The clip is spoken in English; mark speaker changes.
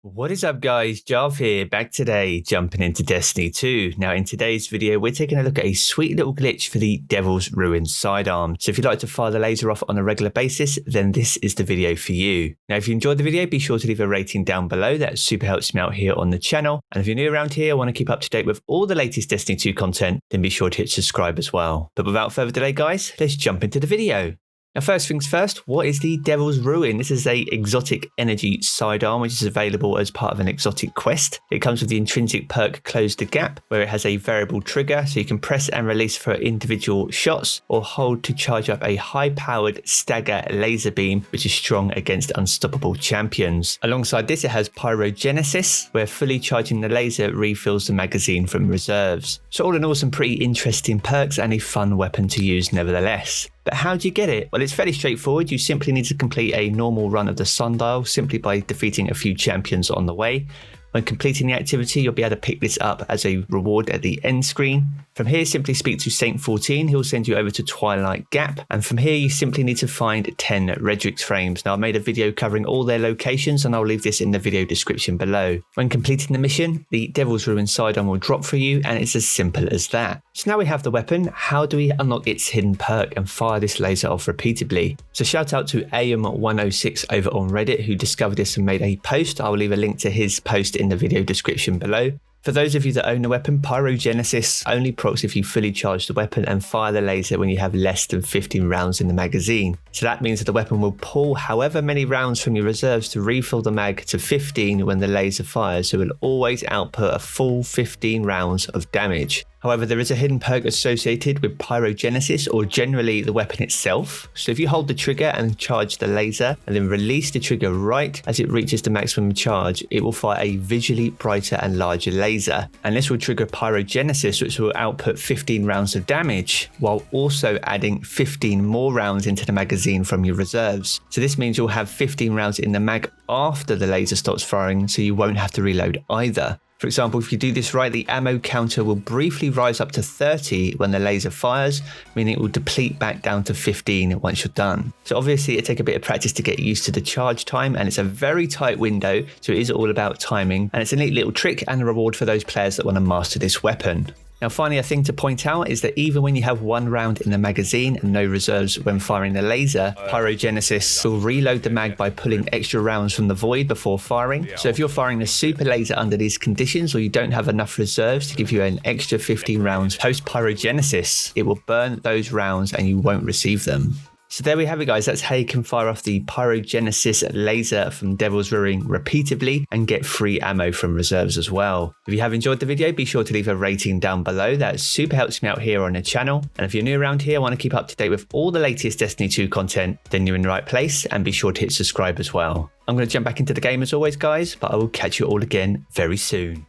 Speaker 1: What is up guys, Jarv here, back today, jumping into Destiny 2. Now in today's video, we're taking a look at a sweet little glitch for the Devil's Ruin sidearm. So if you'd like to fire the laser off on a regular basis, then this is the video for you. Now if you enjoyed the video, be sure to leave a rating down below, that super helps me out here on the channel. And if you're new around here, want to keep up to date with all the latest Destiny 2 content, then be sure to hit subscribe as well. But without further delay guys, let's jump into the video. Now first things first, what is the Devil's Ruin? This is a exotic energy sidearm which is available as part of an exotic quest. It comes with the intrinsic perk Close the Gap, where it has a variable trigger so you can press and release for individual shots or hold to charge up a high-powered stagger laser beam which is strong against unstoppable champions. Alongside this it has Pyrogenesis, where fully charging the laser refills the magazine from reserves. So all in all, some pretty interesting perks and a fun weapon to use nevertheless. But how do you get it? Well, it's fairly straightforward. You simply need to complete a normal run of the sundial simply by defeating a few champions on the way. When completing the activity, you'll be able to pick this up as a reward at the end screen. From here, simply speak to Saint 14. He'll send you over to Twilight Gap. And from here, you simply need to find 10 Redrix frames. Now, I made a video covering all their locations, and I'll leave this in the video description below. When completing the mission, the Devil's Ruin sidearm will drop for you, and it's as simple as that. So now we have the weapon. How do we unlock its hidden perk and fire this laser off repeatedly? So shout out to AM106 over on Reddit, who discovered this and made a post. I will leave a link to his post in the video description below. For those of you that own the weapon, Pyrogenesis only procs if you fully charge the weapon and fire the laser when you have less than 15 rounds in the magazine. So that means that the weapon will pull however many rounds from your reserves to refill the mag to 15 when the laser fires, so it will always output a full 15 rounds of damage. However, there is a hidden perk associated with Pyrogenesis, or generally the weapon itself. So if you hold the trigger and charge the laser and then release the trigger right as it reaches the maximum charge, it will fire a visually brighter and larger laser. And this will trigger Pyrogenesis, which will output 15 rounds of damage, while also adding 15 more rounds into the magazine from your reserves. So this means you'll have 15 rounds in the mag after the laser stops firing, so you won't have to reload either. For example, if you do this right, the ammo counter will briefly rise up to 30 when the laser fires, meaning it will deplete back down to 15 once you're done. So obviously it takes a bit of practice to get used to the charge time, and it's a very tight window, so it is all about timing, and it's a neat little trick and a reward for those players that want to master this weapon. Now finally, a thing to point out is that even when you have one round in the magazine and no reserves when firing the laser, Pyrogenesis will reload the mag by pulling extra rounds from the void before firing. So if you're firing the super laser under these conditions, or you don't have enough reserves to give you an extra 15 rounds post Pyrogenesis, it will burn those rounds and you won't receive them. So there we have it guys, that's how you can fire off the Pyrogenesis laser from Devil's Ruin repeatedly and get free ammo from reserves as well. If you have enjoyed the video, be sure to leave a rating down below, that super helps me out here on the channel. And if you're new around here, want to keep up to date with all the latest Destiny 2 content, then you're in the right place, and be sure to hit subscribe as well. I'm going to jump back into the game as always guys, but I will catch you all again very soon.